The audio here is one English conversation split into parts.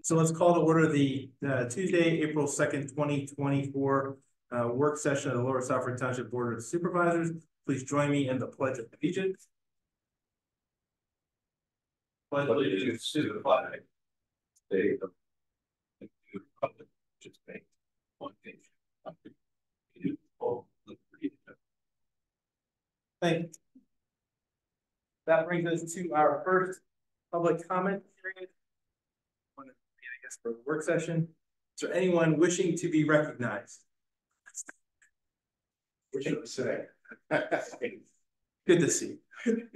So let's call to order the Tuesday, April 2nd, 2024 work session of the Lower Southwick Township Board of Supervisors. Please join me in the Pledge of Allegiance. Pledge allegiance to the flag, state of the Republic, which is made one nation under God, liberty. Thank you. That brings us to our first public comment period. I guess for the work session. Is there anyone wishing to be recognized? What should I say? Good to see you.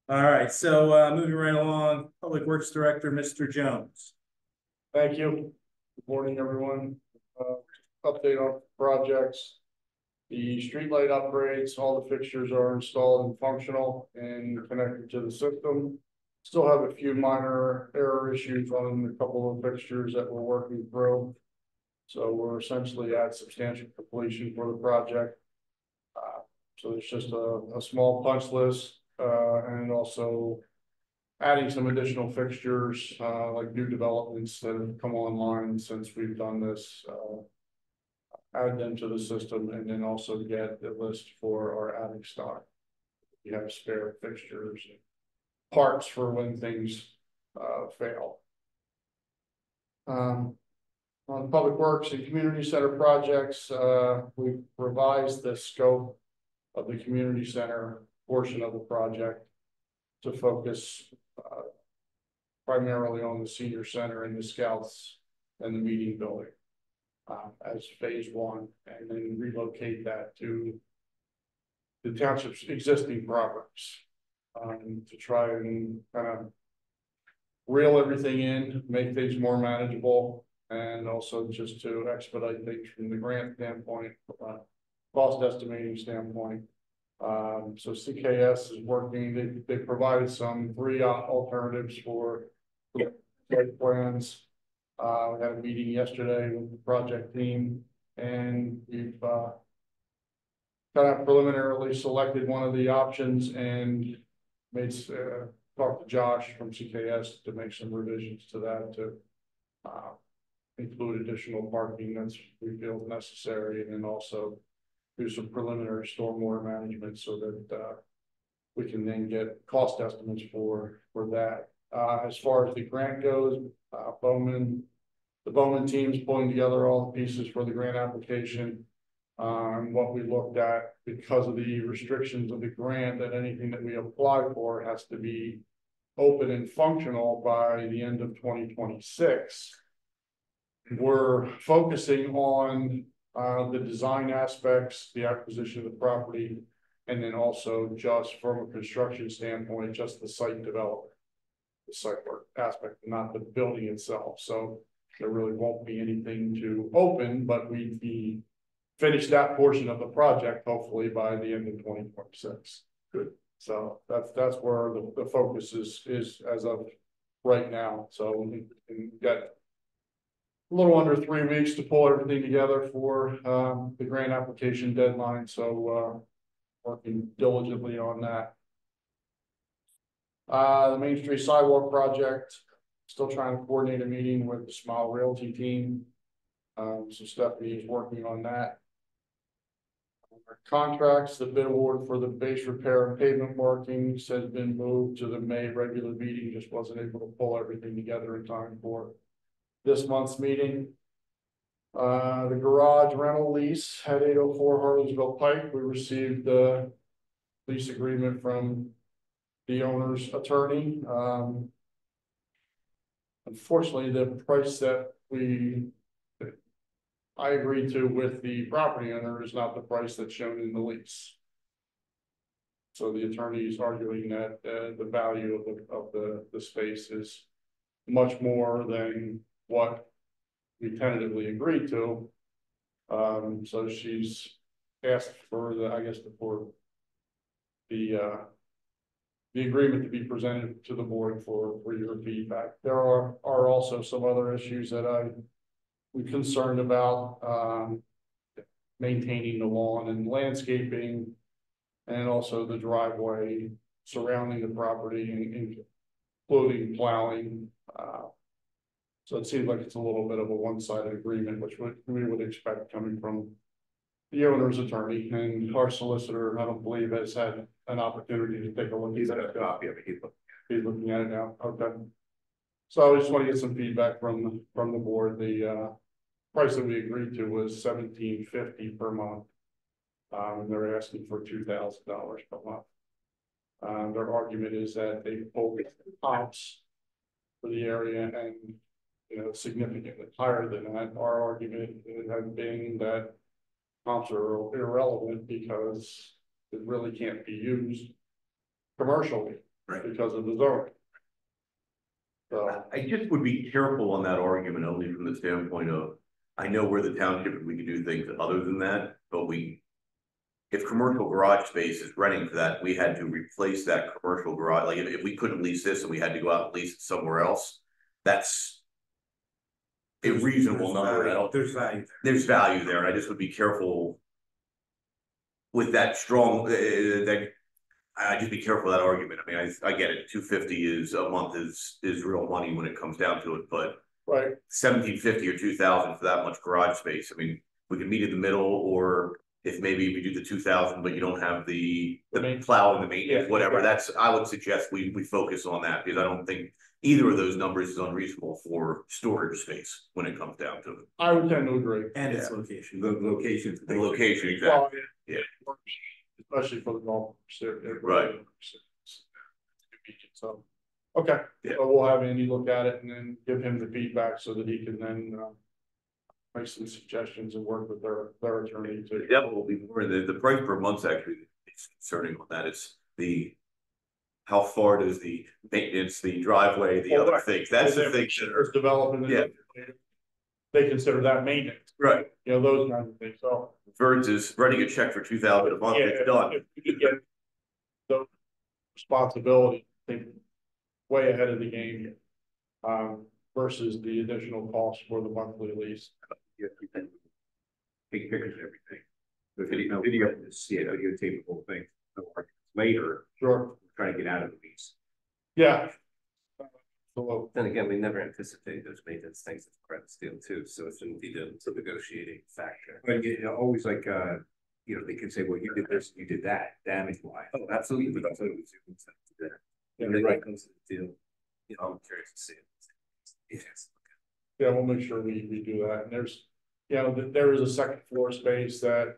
All right, so moving right along, Public Works Director, Mr. Jones. Thank you. Good morning, everyone. Update on projects. The streetlight upgrades, all the fixtures are installed and functional and connected to the system. Still have a few minor error issues on a couple of fixtures that we're working through. So we're essentially at substantial completion for the project. So it's just a small punch list and also adding some additional fixtures like new developments that have come online since we've done this. Add them to the system and then also get the list for our attic stock. We have spare fixtures, parts for when things fail. On Public Works and Community Center projects, we've revised the scope of the community center portion of the project to focus primarily on the senior center and the scouts and the meeting building as phase one, and then relocate that to the township's existing properties to try and kind of reel everything in, make things more manageable, and also just to expedite things from the grant standpoint, cost estimating standpoint. So CKS is working. They provided some 3 alternatives for site plans. We had a meeting yesterday with the project team, and we've kind of preliminarily selected one of the options and made talked to Josh from CKS to make some revisions to that to include additional parking that's we feel necessary, and then also do some preliminary stormwater management so that we can then get cost estimates for that. As far as the grant goes, the Bowman team's pulling together all the pieces for the grant application. What we looked at, because of the restrictions of the grant, that anything that we apply for has to be open and functional by the end of 2026. We're focusing on the design aspects, the acquisition of the property, and then also just from a construction standpoint, just the site development, the site work aspect, not the building itself. So there really won't be anything to open, but we'd be finished that portion of the project hopefully by the end of 2026. Good. So that's where the focus is as of right now. So we got a little under 3 weeks to pull everything together for the grant application deadline. So working diligently on that. The Main Street Sidewalk project, still trying to coordinate a meeting with the Smile Realty team. So Stephanie is working on that. Our contracts, the bid award for the base repair and pavement markings has been moved to the May regular meeting. Just wasn't able to pull everything together in time for this month's meeting. The garage rental lease at 804 Harleysville Pike. We received the lease agreement from the owner's attorney. Unfortunately, the price that I agreed to with the property owner is not the price that's shown in the lease. So the attorney is arguing that the value of the space is much more than what we tentatively agreed to. So she's asked for for the agreement to be presented to the board for your feedback. There are also some other issues that I'm concerned about, maintaining the lawn and landscaping, and also the driveway surrounding the property, including plowing. So it seems like it's a little bit of a one-sided agreement, which we would expect coming from the owner's attorney, and our solicitor, I don't believe, has had an opportunity to take a look He's at got a that. copy of it. He's looking at it now, okay. So I just want to get some feedback from the board. The price that we agreed to was $17.50 per month. And they're asking for $2,000 per month. Their argument is that they pulled comps for the area and, you know, significantly higher than that. Our argument has been that comps are irrelevant because it really can't be used commercially, Right. because of the zoning. So I just would be careful on that argument only from the standpoint of, I know we're the township and we can do things other than that, but if commercial garage space is renting for that, we had to replace that commercial garage. Like if we couldn't lease this and we had to go out and lease it somewhere else, that's a reasonable number. There's value there. There's value there, and I just would be careful with that strong, I just be careful of that argument. I mean, I get it. 250 is a month is real money when it comes down to it, but right. 1750 or 2000 for that much garage space. I mean, we can meet in the middle, or if maybe we do the 2000, but you don't have the plow and the maintenance, whatever. That's, I would suggest we focus on that, because I don't think either of those numbers is unreasonable for storage space when it comes down to it. I would tend to agree. And its location. The location, exactly. Well, yeah. Especially for the golf course. Right. So, okay. Yeah. So we'll have Andy look at it and then give him the feedback so that he can then make some suggestions and work with their attorney to. Yeah, will be more. The price per month's actually it's concerning on that. It's how far does the maintenance, the driveway, the other things. That's the thing that are developing. Yeah. They consider that maintenance. Right. You know, those kinds of things. So versus writing a check for $2,000 a month, it's done. If we could get the responsibility, I think, way ahead of the game, versus the additional cost for the monthly lease. Take pictures of everything. The video videotape the whole thing. Later, Sure. Trying to get out of the lease. Yeah. So, Then again, we never anticipate those maintenance things at the credit deal too, so it shouldn't be the negotiating factor. But you know, always like you know, they can say, well, you did this, you did that, damage wise. Oh, absolutely. That's what it was. yeah, When right. it comes to the deal, you know, I'm curious to see it. Yes. Yeah, we'll make sure we do that. And there's, you know, there is a second floor space that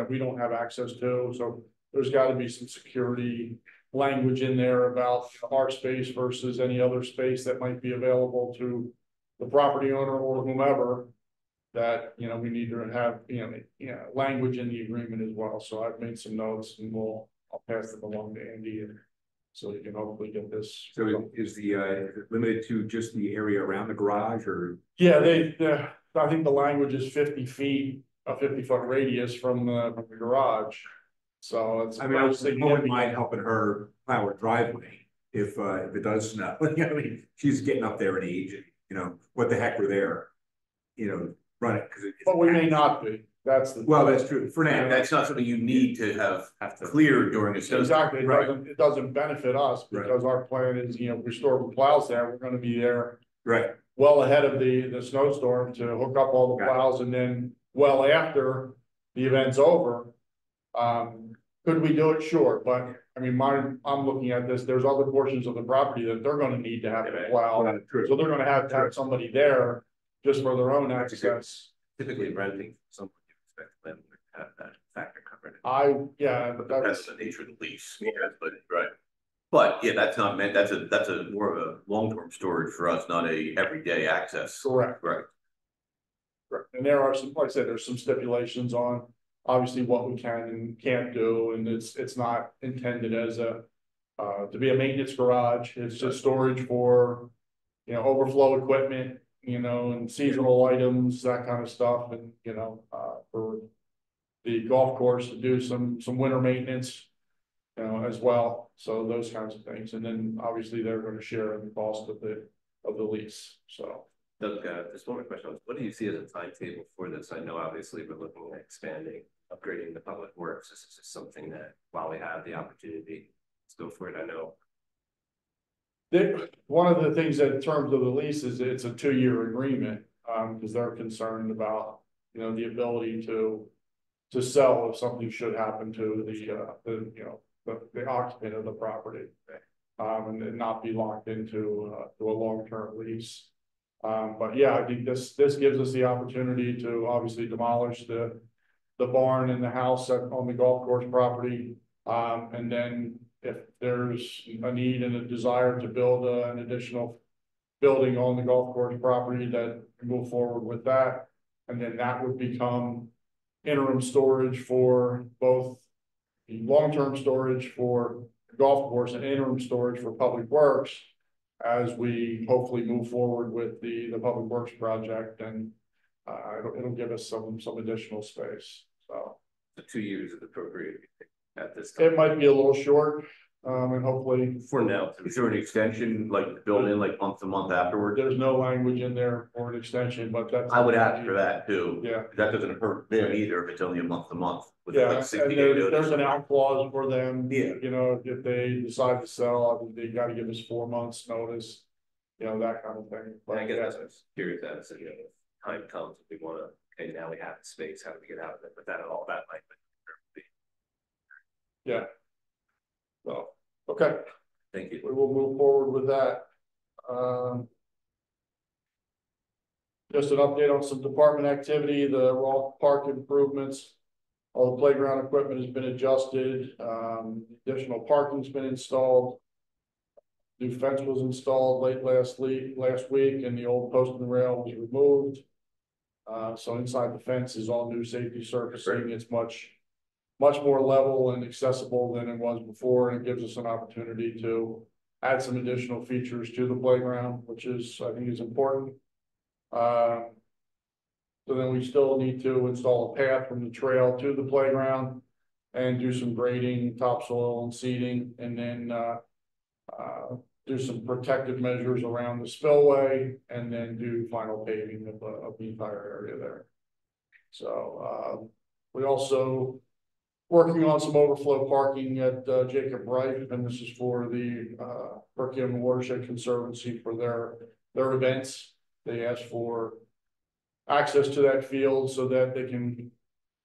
we don't have access to, so there's got to be some security language in there about our space versus any other space that might be available to the property owner or whomever, that, you know, we need to have, you know, language in the agreement as well. So I've made some notes and I'll pass them along to Andy, and so you can hopefully get this. So is the limited to just the area around the garage, or? Yeah, I think the language is 50 feet, a 50-foot radius from the garage. So it's, I mean, I wouldn't mind helping her plow her driveway if it does snow. I mean, she's getting up there in age, and, you know, what the heck, we're there, you know, run it, because but we may not be. That's the. Well, that's true for now. That's not something you need to have clear during a snowstorm. Exactly. Right. It doesn't benefit us because our plan is, you know, we store the plows there. We're going to be there Right. well ahead of the snowstorm to hook up all the plows, and then well after the event's over. Could we do it? Sure, but I mean, I'm looking at this. There's other portions of the property that they're going to need to have a plow, so they're going to have somebody there just for their own access. Typically renting, someone you expect them to have that factor covered. But that's the nature of the lease. Yeah, but right. But yeah, that's not meant. That's a more of a long-term storage for us, not a everyday access. Correct. Right. Right. And there are some, like I said, there's some stipulations on obviously what we can and can't do, and it's not intended as to be a maintenance garage. It's just storage for, you know, overflow equipment, you know, and seasonal items, that kind of stuff, and you know, for the golf course to do some winter maintenance, you know, as well. So those kinds of things, and then obviously they're going to share in the cost of the lease. So. Doug, just one more question. What do you see as a timetable for this? I know obviously we're looking at expanding, upgrading the public works. This is just something that while we have the opportunity, let's go for it. I know One of the things that in terms of the lease is it's a 2-year agreement, because they're concerned about, you know, the ability to sell if something should happen to the occupant of the property. And not be locked into to a long-term lease. But yeah, I think this gives us the opportunity to obviously demolish the barn and the house on the golf course property. And then if there's a need and a desire to build an additional building on the golf course property, that move forward with that. And then that would become interim storage for both the long-term storage for the golf course and interim storage for public works as we hopefully move forward with the public works project, and it'll give us some additional space. So the 2 years is appropriate at this time. it might be a little short, and hopefully For now. Is there an extension, like built in like month to month afterward? there's no language in there for an extension, but that's. I would ask for that too. Yeah. That doesn't hurt them either if it's only a month to month. with Yeah, like and 60-day there's notice. an out clause for them. Yeah. You know, if they decide to sell, I mean, they gotta give us 4 months notice, you know, that kind of thing. But I guess yeah. that's what I was curious as, you know, if time comes, if we wanna, okay, now we have the space, how do we get out of it, but that all that might be. Yeah. So, okay, Thank you. we will move forward with that. Just an update on some department activity, the raw park improvements. All the playground equipment has been adjusted, additional parking's been installed. New fence was installed late last week, and the old post and rail was removed. So inside the fence is all new safety surfacing. It's much more level and accessible than it was before, and it gives us an opportunity to add some additional features to the playground, which is, I think, is important. So then we still need to install a path from the trail to the playground and do some grading, topsoil and seeding, and then do some protective measures around the spillway, and then do final paving of the entire area there. So we also working on some overflow parking at Jacob Wright, and this is for the Perkiomen Watershed Conservancy for their events. They asked for access to that field so that they can,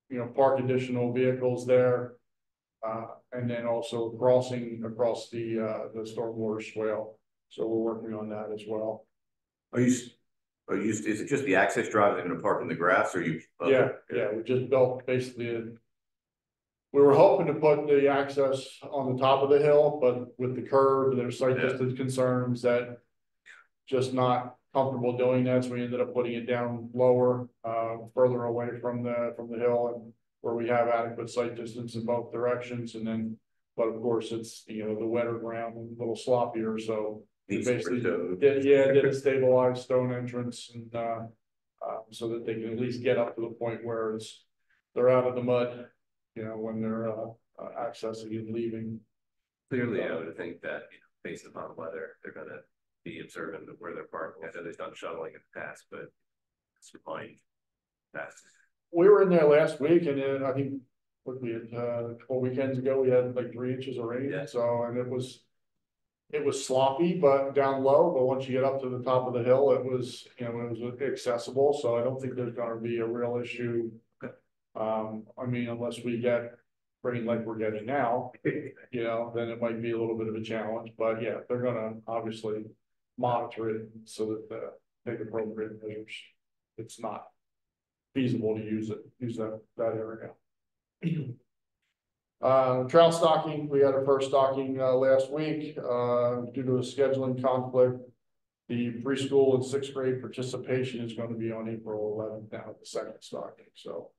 you know, park additional vehicles there. And then also crossing across the stormwater swale. So we're working on that as well. Is it just the access drive they're gonna park in the grass, or you? Yeah, we just built basically we were hoping to put the access on the top of the hill, but with the curve, there's site distance concerns that just not comfortable doing that, so we ended up putting it down lower, further away from the hill, and where we have adequate site distance in both directions. And then, but of course, it's, you know, the wetter ground and a little sloppier, so we basically did a stabilized stone entrance, and so that they can at least get up to the point where they're out of the mud, you know, when they're accessing and leaving. Clearly, I would think that, you know, based upon weather, they're gonna be observant of where they're parking. I know they've done shuttling in the past, but it's fine. We were in there last week, and then I think what we had a couple weekends ago, we had like 3 inches of rain. Yeah. So, and it was sloppy, but down low. But once you get up to the top of the hill, it was, you know, it was accessible. So I don't think there's going to be a real issue. I mean, unless we get rain like we're getting now, you know, then it might be a little bit of a challenge. But yeah, they're going to obviously monitor it so that take appropriate measures. It's not feasible to use that area. Trout stocking, we had our first stocking last week due to a scheduling conflict. The preschool and 6th grade participation is going to be on April 11th now at the second stocking. So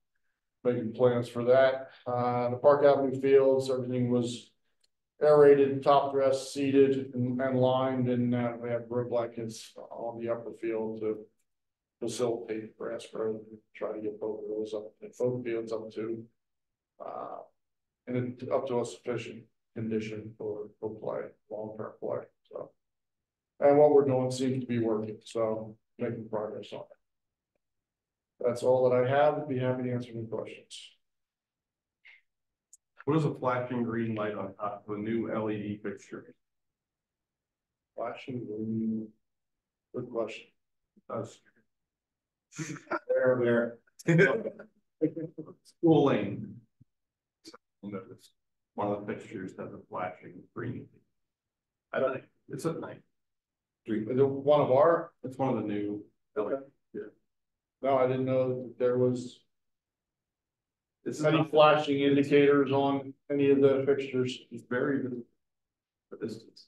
making plans for that. The Park Avenue fields, everything was aerated, top dressed, seeded, and lined, and we have grow blankets on the upper field to facilitate grass growth and try to get both of those up, both fields up to and up to a sufficient condition for play, long-term play. So, and what we're doing seems to be working, so making progress on it. That's all that I have. I'd be happy to answer any questions. What is a flashing green light on top of a new LED fixture? Flashing. Good question. Where? Schooling. One of the fixtures has a flashing green. I don't think, it's a night. Is it one of our? It's one of the new. Okay. No, I didn't know that there was It's any flashing indicators on any of the fixtures. It's very visible. For distance.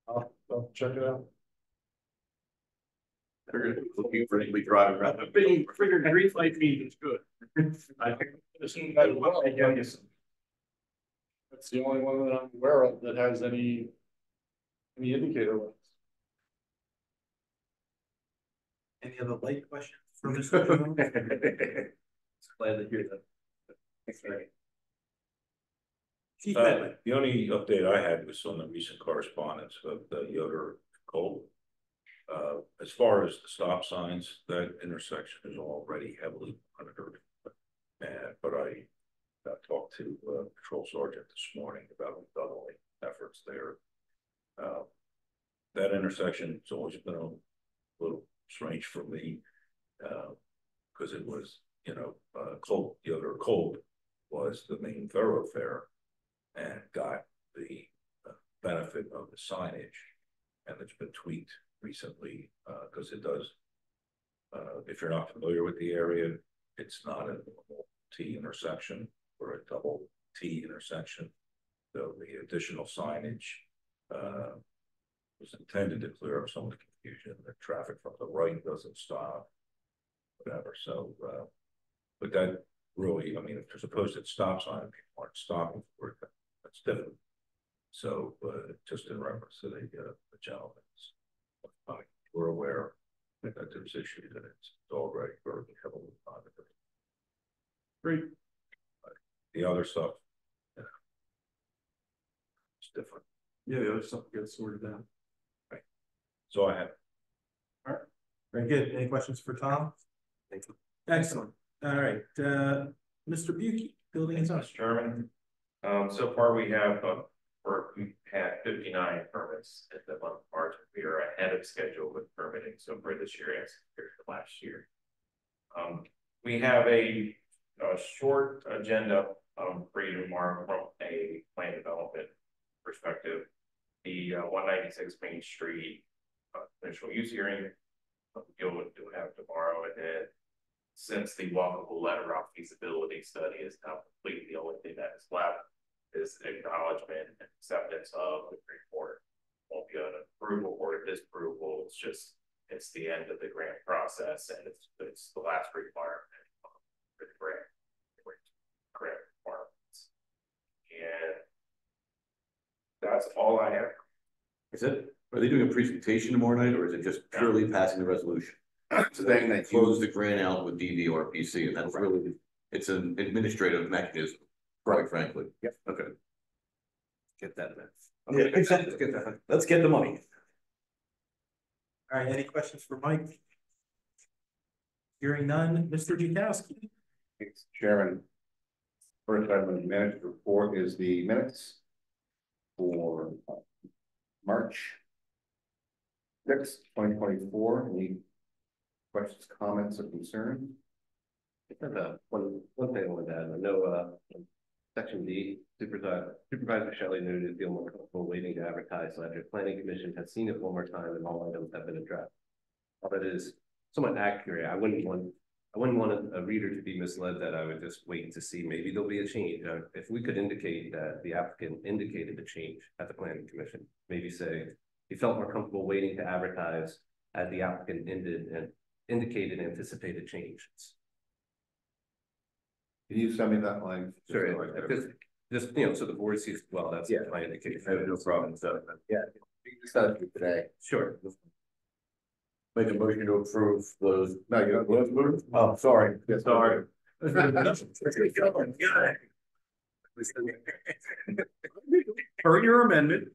I'll check it out. Figured looking for anybody driving around. Figured green light means it's good. I think That's the only one that I'm aware of that has any indicator lights. Any other light questions for Mr. Jones? Glad to hear that. Thanks, Ray. Chief Medley. The only update I had was on the recent correspondence of the Yoder Cole. As far as the stop signs, that intersection is already heavily monitored. But I talked to Patrol Sergeant this morning about doubling efforts there. That intersection has always been a little strange for me because it was, you know, Yoder Cole was the main thoroughfare and got the benefit of the signage, and it's been tweaked recently because it does. If you're not familiar with the area, it's not a normal T intersection or a double T intersection. So the additional signage was intended to clear up some of the confusion. The traffic from the right doesn't stop, whatever. So, but that really, I mean, if there's a posted stop sign and people aren't stopping for it, that's different. So, just in reference to the gentleman's, we're aware that there's issues and it's already very heavily monitored. Great. The other stuff, you know, it's different. Yeah, the other stuff gets sorted out. Right. So I have. All right. Very good. Any questions for Tom? Thank you. Excellent. All right. Mr. Buki, building and zoning. Mr. Chairman, so far we've had 59 permits in the month of March. We are ahead of schedule with permitting so far this year as compared to last year. We have a short agenda for you tomorrow from a plan development perspective. The 196 Main Street initial use hearing you'll have tomorrow, and then since the walkable letter of feasibility study is now complete, the only thing that is left is acknowledgement and acceptance of the report. Won't be an approval or a disapproval. It's the end of the grant process, and it's the last requirement for the grant requirements. And that's all I have. Is it? Are they doing a presentation tomorrow night, or is it just purely passing the resolution? Saying that Close the grant out with DVRPC, and that's really, it's an administrative mechanism, quite frankly. Yep. Okay. Get that then. Yeah, exactly. Let's get the money. All right. Any questions for Mike? Hearing none. Mr. Jakowski. Thanks, Chairman. First item of the manager's report is the minutes for March 6th, 2024. Any questions, comments, or concerns? One thing I wanted to add. I know section D, Supervisor Shelley noted feel more comfortable waiting to advertise after planning commission has seen it one more time and all items have been addressed. While that is somewhat accurate, I wouldn't want a reader to be misled that I would just wait to see maybe there'll be a change. If we could indicate that the applicant indicated a change at the planning commission, maybe say he felt more comfortable waiting to advertise as the applicant indicated anticipated changes. Can you send me that line? Sure, just so the board sees, well, that's my indication. I have no problem with that. Yeah, we can send it to you today. Sure. Make a motion to approve those. No, you don't. Oh, sorry. Yes, Sorry. Per your amendment.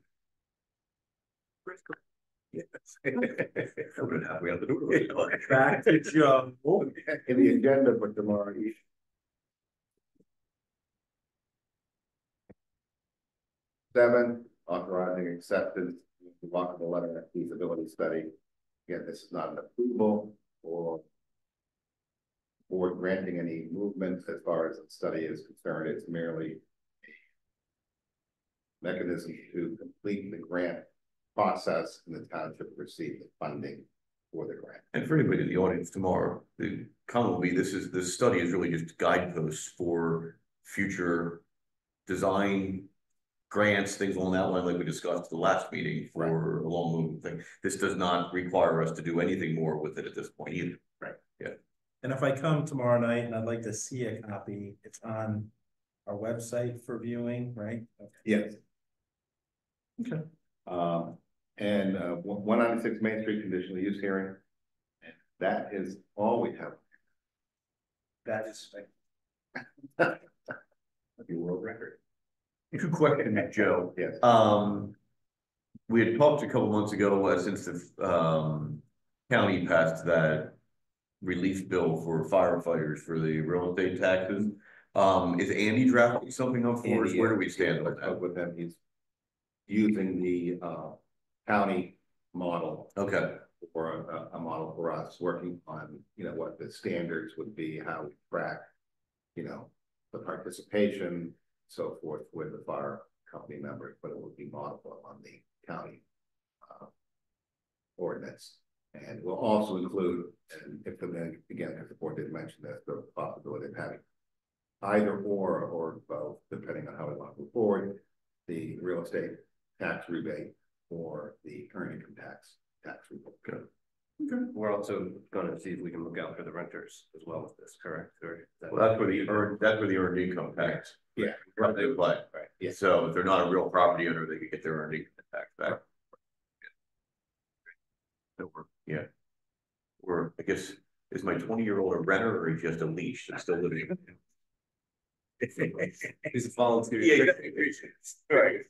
We have to do it. Back to Joe. In the agenda for tomorrow. Seven, authorizing acceptance walkable letter of feasibility study. Again, this is not an approval or granting any movement as far as the study is concerned. It's merely a mechanism to complete the grant process and the township receive the funding for the grant. And for anybody in the audience tomorrow, the comment will be, this study is really just guideposts for future design grants, things along that line, like we discussed at the last meeting for a long moving thing. This does not require us to do anything more with it at this point either. Right. Yeah. And if I come tomorrow night and I'd like to see a copy, it's on our website for viewing, right? Okay. Yes. Okay. And 196 Main Street conditional use hearing. And that is all we have. That is. That'd be world record. Two questions, Joe. Yes. We had talked a couple months ago, since the county passed that relief bill for firefighters for the real estate taxes. Is Andy drafting something up for us? Where do we stand with that? With him, he's using the county model. Okay. For a model for us, working on, you know, what the standards would be, how we track, you know, the participation, so forth with the fire company members, but it would be modeled on the county ordinance. And we'll also include, and if the, again, because the board did mention this, the possibility of having either or both, depending on how we want to move forward, the real estate tax rebate or the earned income tax rebate. Okay. Okay. We're also going to see if we can look out for the renters as well with this, correct? Or Well, that's where the earned income tax. Yeah. Right, they apply. Right. Yeah. So if they're not a real property owner, they could get their earned income tax back. Yeah. Or I guess, is my 20-year-old a renter or is he just a leash that's still living? He's a volunteer. Yeah, right.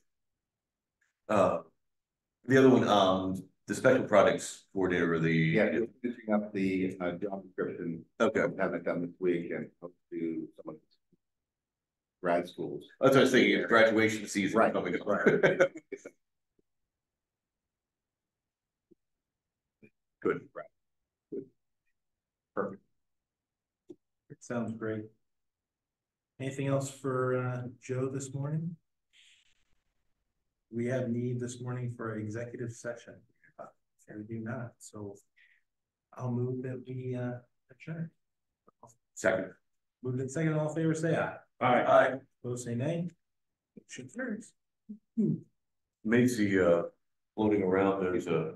The other one, the special projects coordinator, the Finishing up the job description. Okay. Have it done this week and hope to do some of the grad schools. That's what I was thinking. It's graduation season Right. coming up. Right. Good. Right. Good. Perfect. Sounds great. Anything else for Joe this morning? We have need this morning for executive session. And we do not, so I'll move that we adjourn. Second. Moved in second, all in favor, say aye. Aye. Opposed, say nay. Motion carries. Macy, floating around, there's a